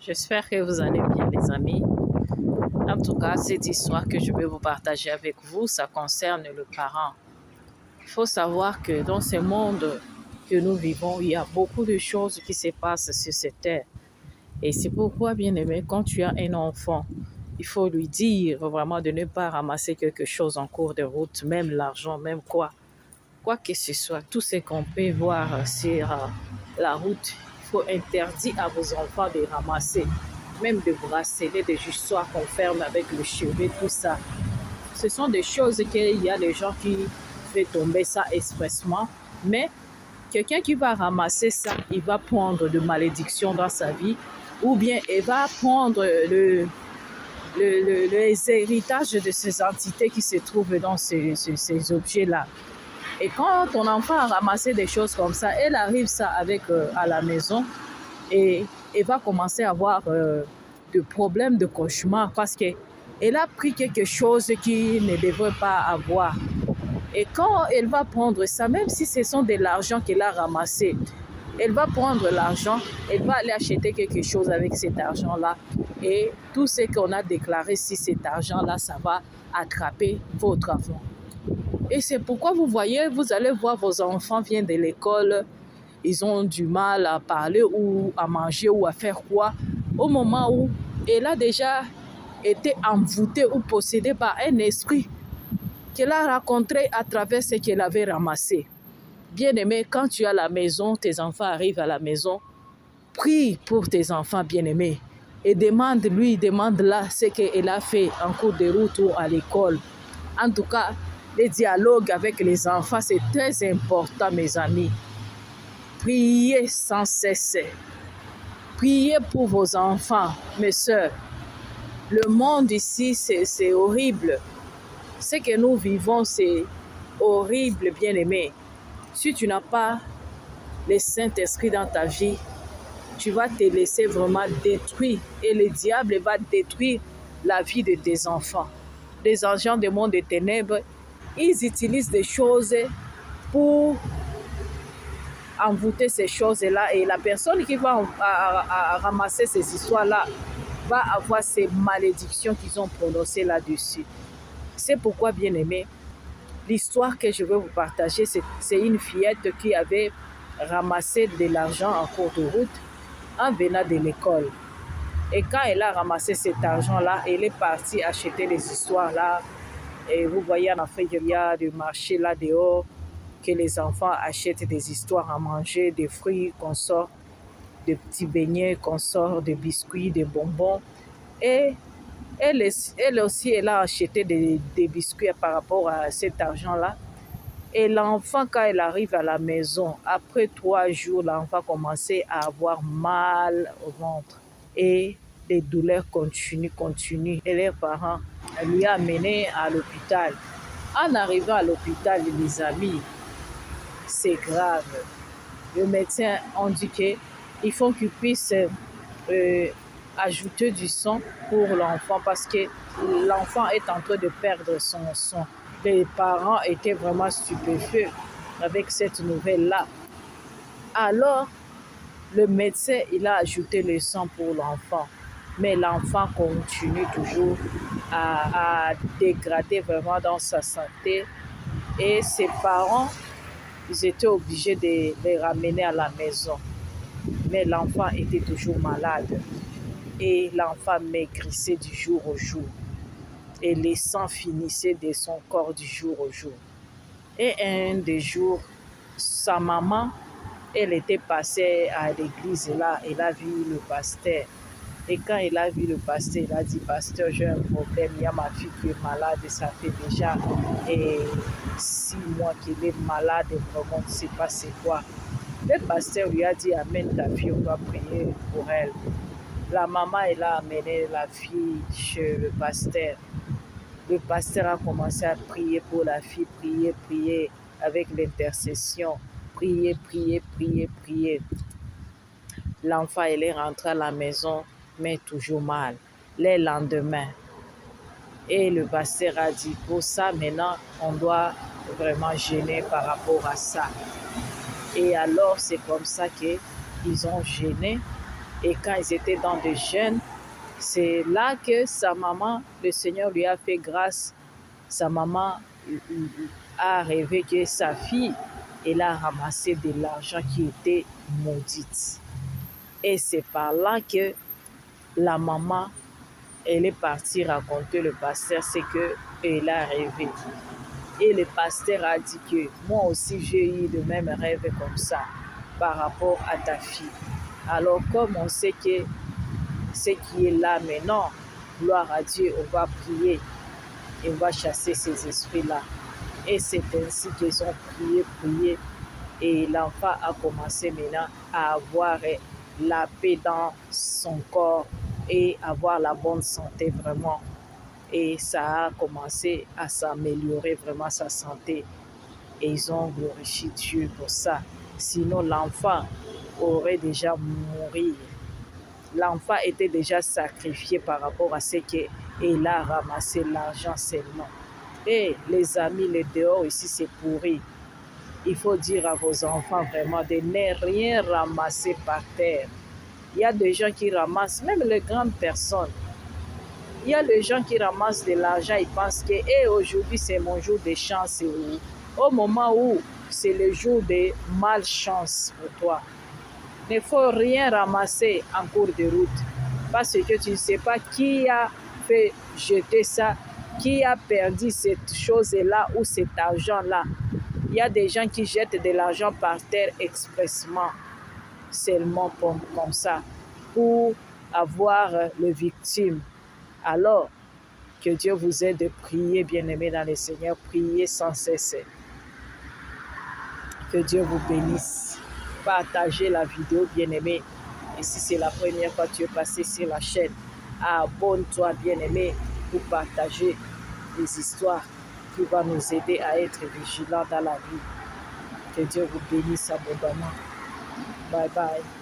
J'espère que vous allez bien, les amis. En tout cas, cette histoire que je vais vous partager avec vous, ça concerne le parent. Il faut savoir que dans ce monde que nous vivons, il y a beaucoup de choses qui se passent sur cette terre. Et c'est pourquoi, bien aimé, quand tu as un enfant, il faut lui dire vraiment de ne pas ramasser quelque chose en cours de route, même l'argent, même quoi que ce soit, tout ce qu'on peut voir sur la route, il faut interdire à vos enfants de ramasser, même de bracelets, des histoires qu'on ferme avec le cheveu, tout ça. Ce sont des choses qu'il y a des gens qui font tomber ça expressement, mais quelqu'un qui va ramasser ça, il va prendre de malédiction dans sa vie, ou bien il va prendre les héritages de ces entités qui se trouvent dans ces objets-là. Et quand ton enfant a ramassé des choses comme ça, elle arrive ça avec à la maison et elle va commencer à avoir des problèmes de cauchemar parce qu'elle a pris quelque chose qu'il ne devrait pas avoir. Et quand elle va prendre ça, même si ce sont de l'argent qu'elle a ramassé, elle va prendre l'argent, elle va aller acheter quelque chose avec cet argent-là. Et tout ce qu'on a déclaré sur cet argent-là, ça va attraper votre enfant. Et c'est pourquoi vous voyez, vous allez voir vos enfants viennent de l'école, ils ont du mal à parler ou à manger ou à faire quoi, au moment où elle a déjà été envoûtée ou possédée par un esprit qu'elle a rencontré à travers ce qu'elle avait ramassé. Bien-aimé, quand tu es à la maison, tes enfants arrivent à la maison, prie pour tes enfants bien-aimés et demande-là ce qu'elle a fait en cours de route ou à l'école. En tout cas, les dialogues avec les enfants, c'est très important, mes amis. Priez sans cesse. Priez pour vos enfants, mes sœurs. Le monde ici, c'est horrible. Ce que nous vivons, c'est horrible, bien-aimé. Si tu n'as pas le Saint-Esprit dans ta vie, tu vas te laisser vraiment détruire. Et le diable va détruire la vie de tes enfants. Les agents du monde des ténèbres, ils utilisent des choses pour envoûter ces choses-là. Et la personne qui va ramasser ces histoires-là va avoir ces malédictions qu'ils ont prononcées là-dessus. C'est pourquoi, bien aimé, l'histoire que je veux vous partager, c'est une fillette qui avait ramassé de l'argent en cours de route en venant de l'école. Et quand elle a ramassé cet argent-là, elle est partie acheter les histoires-là. Et vous voyez en Afrique, il y a des marchés là dehors que les enfants achètent des histoires à manger, des fruits qu'on sort, des petits beignets qu'on sort, des biscuits, des bonbons. Et elle aussi, elle a acheté des biscuits par rapport à cet argent-là. Et l'enfant, quand elle arrive à la maison, après 3 jours, l'enfant commençait à avoir mal au ventre. Et les douleurs continuent. Et les parents lui ont amené à l'hôpital. En arrivant à l'hôpital, les amis, c'est grave. Le médecin a dit qu'il faut qu'il puisse ajouter du sang pour l'enfant parce que l'enfant est en train de perdre son sang. Les parents étaient vraiment stupéfaits avec cette nouvelle-là. Alors, le médecin, il a ajouté le sang pour l'enfant. Mais l'enfant continue toujours à dégrader vraiment dans sa santé. Et ses parents, ils étaient obligés de les ramener à la maison. Mais l'enfant était toujours malade. Et l'enfant maigrissait du jour au jour. Et le sang finissait de son corps du jour au jour. Et un des jours, sa maman, elle était passée à l'église et là, elle a vu le pasteur. Et quand elle a vu le pasteur, elle a dit, pasteur, j'ai un problème, il y a ma fille qui est malade, ça fait déjà 6 mois qu'elle est malade, et vraiment, on ne sait pas c'est quoi. Le pasteur lui a dit, amène ta fille, on doit prier pour elle. La maman, elle a amené la fille chez le pasteur. Le pasteur a commencé à prier pour la fille, prier avec l'intercession. Prier. L'enfant, elle est rentrée à la maison, mais toujours mal. Le lendemain, et le pasteur a dit, pour ça, maintenant, on doit vraiment gêner par rapport à ça. Et alors, c'est comme ça qu'ils ont gêné. Et quand ils étaient dans des jeûnes, c'est là que sa maman, le Seigneur lui a fait grâce. Sa maman a rêvé que sa fille, elle a ramassé de l'argent qui était maudite. Et c'est par là que la maman, elle est partie raconter le pasteur ce qu'elle a rêvé. Et le pasteur a dit que moi aussi j'ai eu le même rêve comme ça par rapport à ta fille. Alors comme on sait que ce qui est là maintenant, gloire à Dieu, on va prier et on va chasser ces esprits-là. Et c'est ainsi qu'ils ont prié, et l'enfant a commencé maintenant à avoir la paix dans son corps et avoir la bonne santé vraiment. Et ça a commencé à s'améliorer vraiment sa santé. Et ils ont glorifié Dieu pour ça. Sinon, l'enfant aurait déjà mouru. L'enfant était déjà sacrifié par rapport à ce qu'il a ramassé l'argent seulement. Et les amis, les dehors ici, c'est pourri. Il faut dire à vos enfants vraiment de ne rien ramasser par terre. Il y a des gens qui ramassent, même les grandes personnes. Il y a des gens qui ramassent de l'argent, ils pensent que hey, aujourd'hui c'est mon jour de chance. Au moment où c'est le jour de malchance pour toi. Il ne faut rien ramasser en cours de route parce que tu ne sais pas qui a fait jeter ça, qui a perdu cette chose-là ou cet argent-là. Il y a des gens qui jettent de l'argent par terre expressement, seulement comme ça, pour avoir les victimes. Alors, que Dieu vous aide de prier, bien-aimés dans le Seigneur, priez sans cesser. Que Dieu vous bénisse. Partagez la vidéo, bien-aimé. Et si c'est la première fois que tu es passé sur la chaîne, abonne-toi, bien-aimé, pour partager des histoires qui vont nous aider à être vigilants dans la vie. Que Dieu vous bénisse abondamment. Bye bye.